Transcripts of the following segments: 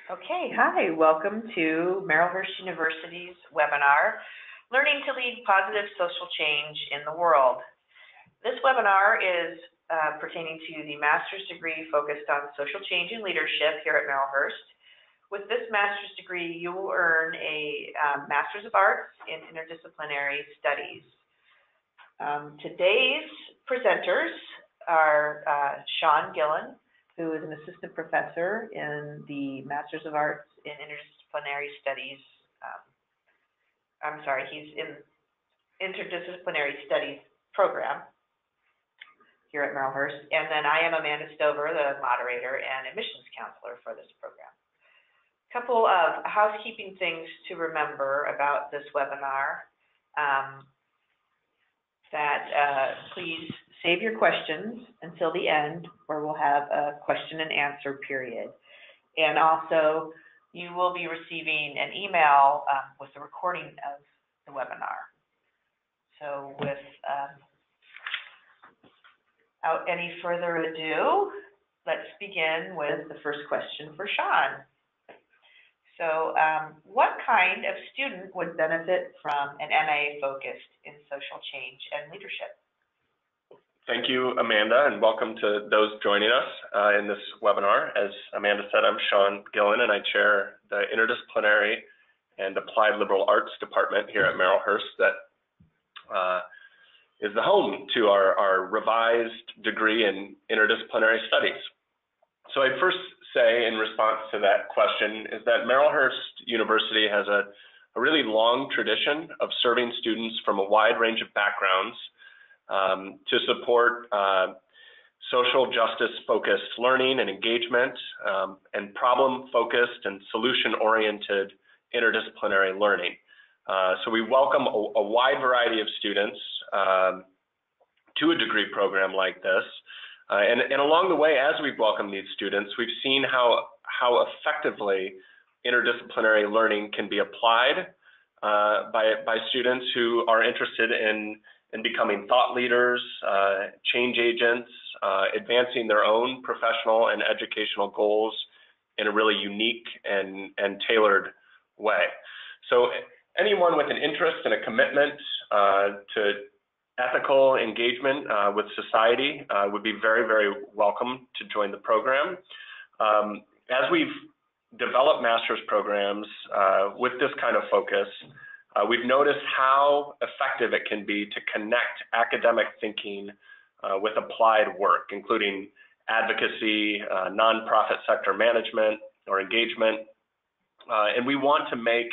Okay, hi, welcome to Marylhurst University's webinar, Learning to Lead Positive Social Change in the World. This webinar is pertaining to the master's degree focused on social change and leadership here at Marylhurst. With this master's degree, you will earn a Master's of Arts in Interdisciplinary Studies. Today's presenters are Sean Gillen, who is an assistant professor in the Master's of Arts in Interdisciplinary Studies. He's in Interdisciplinary Studies program here at Marylhurst. And then I am Amanda Stover, the moderator and admissions counselor for this program. A couple of housekeeping things to remember about this webinar. Please save your questions until the end, where we'll have a question and answer period. And also, you will be receiving an email with the recording of the webinar. So without any further ado, let's begin with the first question for Sean. So what kind of student would benefit from an MA focused in social change and leadership? Thank you, Amanda, and welcome to those joining us in this webinar. As Amanda said, I'm Sean Gillen, and I chair the Interdisciplinary and Applied Liberal Arts Department here at Marylhurst that is the home to our revised degree in interdisciplinary studies. So I'd first say, in response to that question, is that Marylhurst University has a really long tradition of serving students from a wide range of backgrounds to support social justice-focused learning and engagement and problem-focused and solution-oriented interdisciplinary learning. So we welcome a wide variety of students to a degree program like this. And along the way, as we've welcomed these students, we've seen how effectively interdisciplinary learning can be applied by students who are interested in becoming thought leaders, change agents, advancing their own professional and educational goals in a really unique and tailored way. So anyone with an interest and a commitment to ethical engagement with society would be very, very welcome to join the program. As we've developed master's programs with this kind of focus, we've noticed how effective it can be to connect academic thinking with applied work, including advocacy, nonprofit sector management or engagement. And we want to make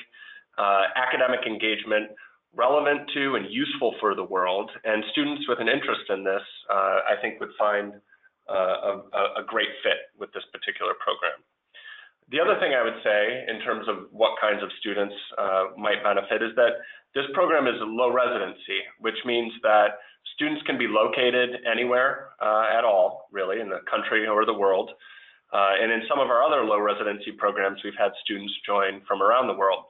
academic engagement relevant to and useful for the world. And students with an interest in this, I think, would find a great fit with this particular program. The other thing I would say in terms of what kinds of students might benefit is that this program is a low residency, which means that students can be located anywhere at all, really, in the country or the world. And in some of our other low residency programs, we've had students join from around the world.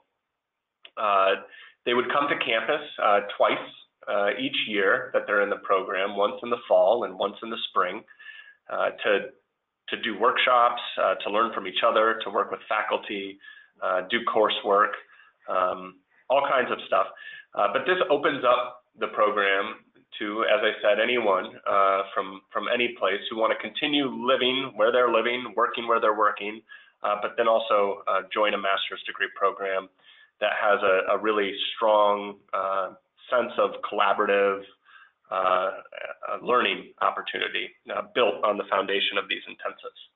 They would come to campus twice each year that they're in the program, once in the fall and once in the spring, to do workshops, to learn from each other, to work with faculty, do coursework, all kinds of stuff. But this opens up the program to, as I said, anyone from any place who want to continue living where they're living, working where they're working, but then also join a master's degree program that has a really strong sense of collaborative learning opportunity built on the foundation of these intensives.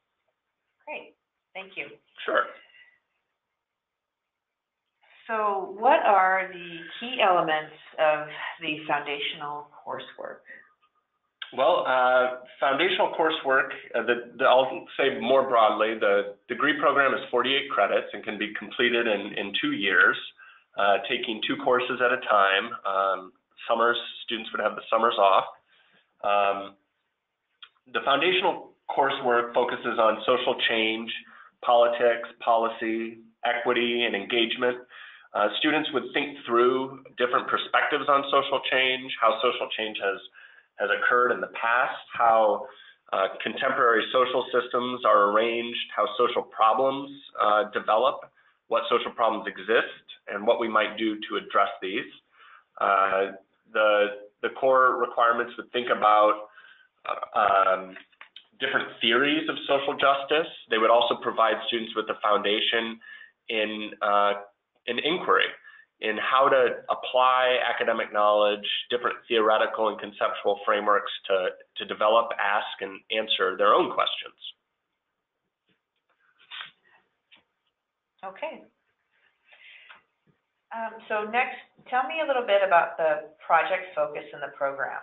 Great, thank you. Sure. So what are the key elements of the foundational coursework? Well, foundational coursework, I'll say more broadly, the degree program is 48 credits and can be completed in 2 years, taking 2 courses at a time. Students would have the summers off. The foundational coursework focuses on social change, politics, policy, equity, and engagement. Students would think through different perspectives on social change, how social change has occurred in the past, how Contemporary social systems are arranged, how social problems develop, what social problems exist, and what we might do to address these. The core requirements would think about different theories of social justice. They would also provide students with a foundation in inquiry, in how to apply academic knowledge, different theoretical and conceptual frameworks to develop, ask, and answer their own questions. Okay. So next, tell me a little bit about the project focus in the program.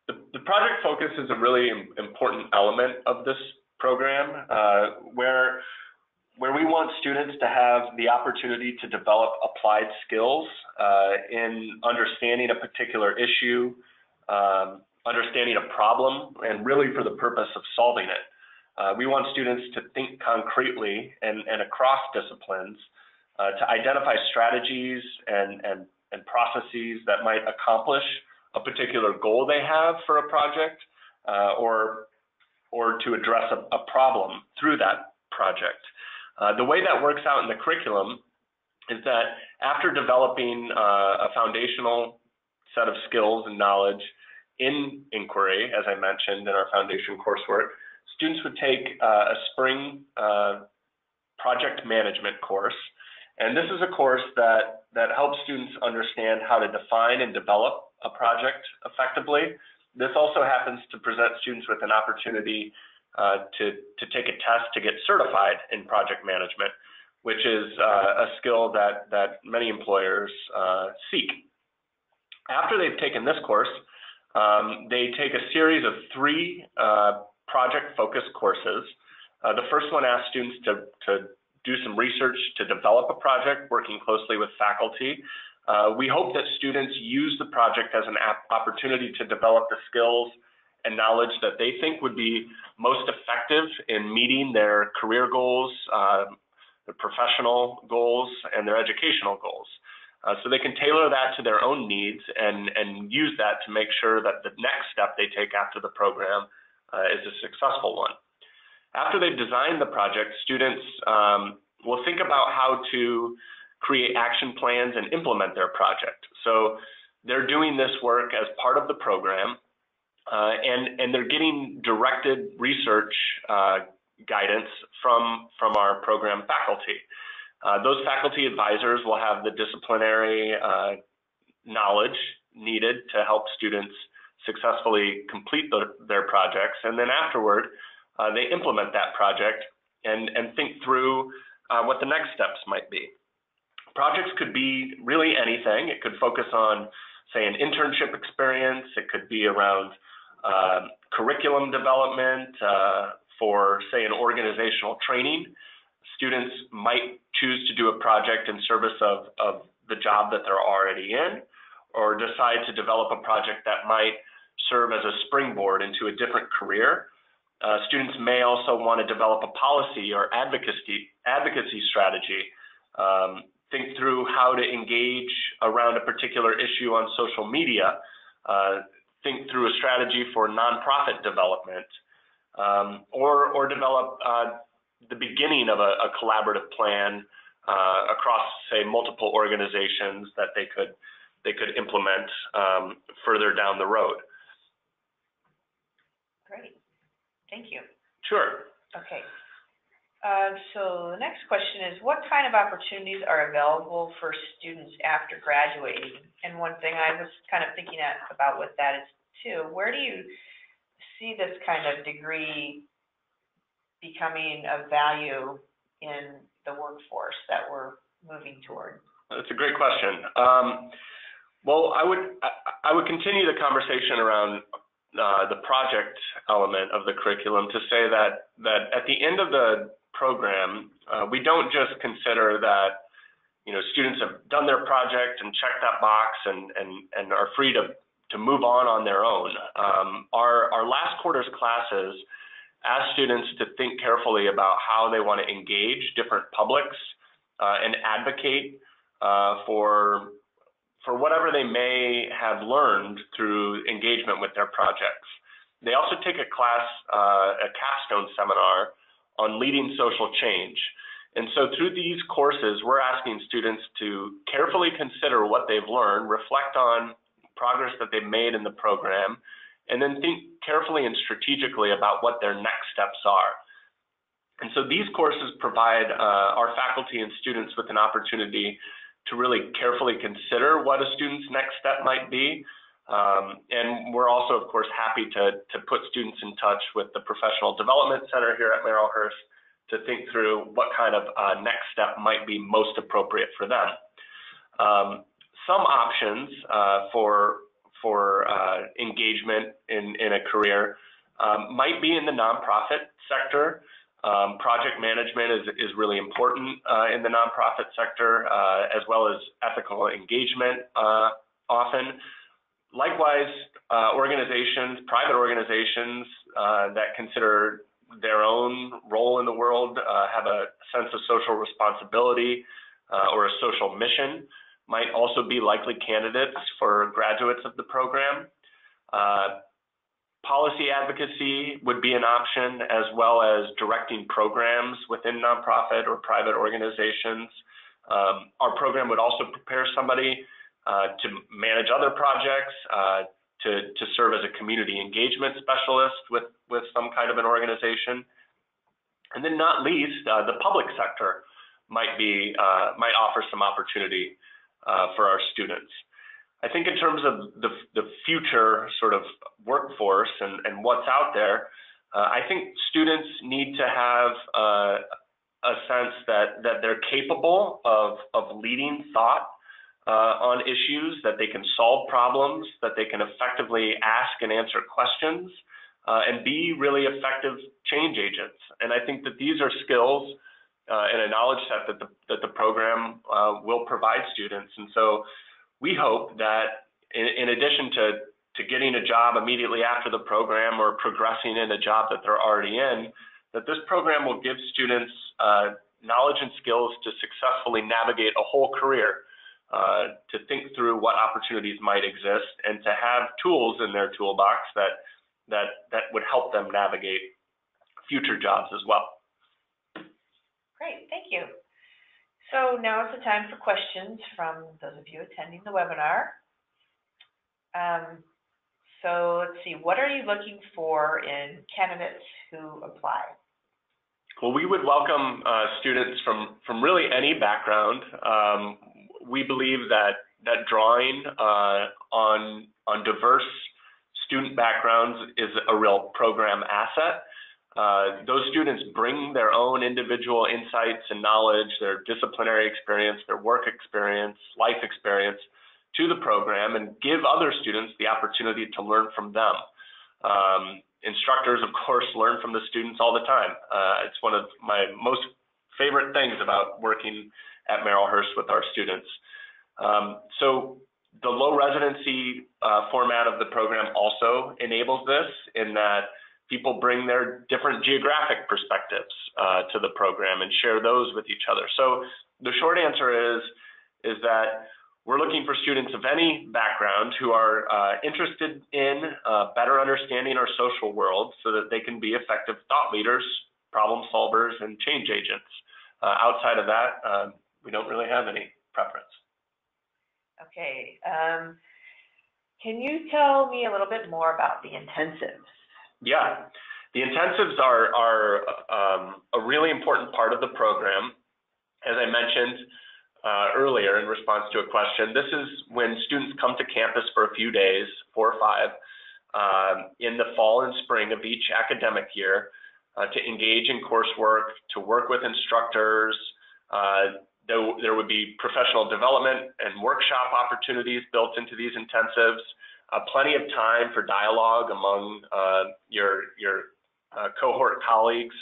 The project focus is a really important element of this program, where we want students to have the opportunity to develop applied skills in understanding a particular issue, understanding a problem, and really for the purpose of solving it. We want students to think concretely and across disciplines to identify strategies and processes that might accomplish a particular goal they have for a project, or to address a problem through that project. The way that works out in the curriculum is that after developing a foundational set of skills and knowledge in inquiry, as I mentioned in our foundation coursework, students would take a spring project management course. And this is a course that helps students understand how to define and develop a project effectively. This also happens to present students with an opportunity to take a test to get certified in project management, which is a skill that many employers seek. After they've taken this course, they take a series of 3 project-focused courses. The first one asks students to do some research to develop a project, working closely with faculty. We hope that students use the project as an opportunity to develop the skills and knowledge that they think would be most effective in meeting their career goals, their professional goals, and their educational goals. So they can tailor that to their own needs and use that to make sure that the next step they take after the program is a successful one. After they've designed the project, students will think about how to create action plans and implement their project. So they're doing this work as part of the program, and they're getting directed research guidance from our program faculty. Those faculty advisors will have the disciplinary knowledge needed to help students successfully complete their projects, and then afterward, they implement that project and think through what the next steps might be. Projects could be really anything. It could focus on, say, an internship experience. It could be around curriculum development for, say, an organizational training. Students might choose to do a project in service of the job that they're already in, or decide to develop a project that might serve as a springboard into a different career. Students may also want to develop a policy or advocacy strategy, think through how to engage around a particular issue on social media, think through a strategy for nonprofit development, or develop the beginning of a collaborative plan across, say, multiple organizations that they could implement further down the road. Great. Thank you. Sure. Okay. So the next question is, what kind of opportunities are available for students after graduating? And one thing I was kind of thinking about with that is, too, where do you see this kind of degree becoming of value in the workforce that we're moving toward? That's a great question. Well, I would continue the conversation around the project element of the curriculum to say that at the end of the program, we don't just consider that students have done their project and checked that box and are free to move on their own. Our last quarter's classes ask students to think carefully about how they want to engage different publics and advocate for whatever they may have learned through engagement with their projects. they also take a class, a capstone seminar on leading social change. And so through these courses, we're asking students to carefully consider what they've learned, reflect on progress that they've made in the program, and then think carefully and strategically about what their next steps are. And so these courses provide our faculty and students with an opportunity to really carefully consider what a student's next step might be. And we're also, of course, happy to put students in touch with the Professional Development Center here at Merrillhurst to think through what kind of next step might be most appropriate for them. Some options for engagement in a career might be in the nonprofit sector. Project management is really important in the nonprofit sector, as well as ethical engagement often. Likewise, organizations, private organizations that consider their own role in the world, have a sense of social responsibility or a social mission, might also be likely candidates for graduates of the program. Policy advocacy would be an option, as well as directing programs within nonprofit or private organizations. Our program would also prepare somebody to manage other projects, to serve as a community engagement specialist with some kind of an organization. And then not least, the public sector might offer some opportunity for our students. I think in terms of the future sort of workforce and what's out there, I think students need to have a sense that they're capable of leading thought on issues, that they can solve problems, that they can effectively ask and answer questions, and be really effective change agents. And I think that these are skills and a knowledge set that the program will provide students. And so we hope that in addition to getting a job immediately after the program or progressing in a job that they're already in, that this program will give students knowledge and skills to successfully navigate a whole career, to think through what opportunities might exist, and to have tools in their toolbox that would help them navigate future jobs as well. Great, thank you. So now is the time for questions from those of you attending the webinar. So let's see, what are you looking for in candidates who apply? Well, we would welcome students from really any background. We believe that drawing on diverse student backgrounds is a real program asset. Those students bring their own individual insights and knowledge, their disciplinary experience, their work experience, life experience to the program, and give other students the opportunity to learn from them. Instructors, of course, learn from the students all the time. It's one of my most favorite things about working at Merrillhurst with our students. So the low residency format of the program also enables this, in that people bring their different geographic perspectives to the program and share those with each other. So the short answer is that we're looking for students of any background who are interested in better understanding our social world so that they can be effective thought leaders, problem solvers, and change agents. Outside of that, we don't really have any preference. Okay, can you tell me a little bit more about the intensives? Yeah, the intensives are a really important part of the program. As I mentioned earlier in response to a question, this is when students come to campus for a few days, 4 or 5, in the fall and spring of each academic year, to engage in coursework, to work with instructors. There would be professional development and workshop opportunities built into these intensives. Plenty of time for dialogue among your cohort colleagues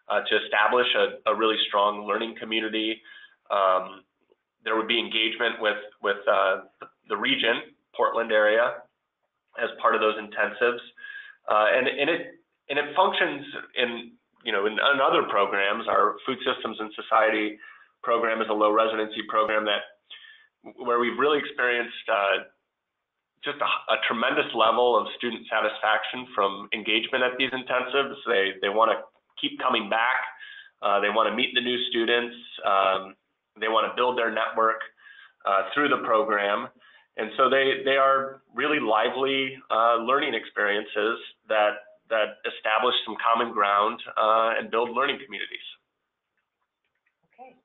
to establish a really strong learning community. There would be engagement with the region, Portland area, as part of those intensives, and it functions in other programs. Our Food Systems and Society program is a low residency program where we've really experienced just a tremendous level of student satisfaction from engagement at these intensives. They want to keep coming back. They want to meet the new students. They want to build their network through the program. And so they are really lively learning experiences that establish some common ground and build learning communities. Okay.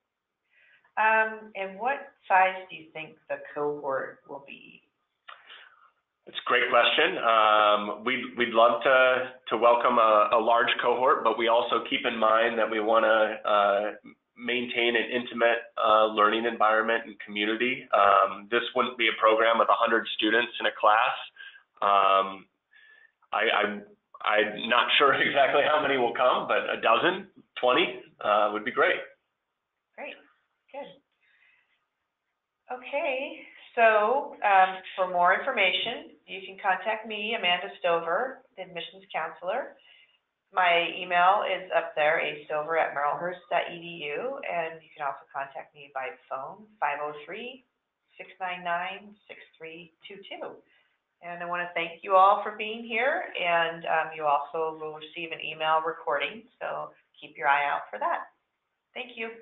And what size do you think the cohort will be? It's a great question. We'd love to welcome a large cohort, but we also keep in mind that we want to maintain an intimate learning environment and community. This wouldn't be a program with 100 students in a class. I'm not sure exactly how many will come, but a dozen, 20 would be great. Great, good. Okay, so for more information, you can contact me, Amanda Stover, the admissions counselor. My email is up there, astover@merrillhurst.edu, and you can also contact me by phone, 503-699-6322. And I want to thank you all for being here, and you also will receive an email recording, so keep your eye out for that. Thank you.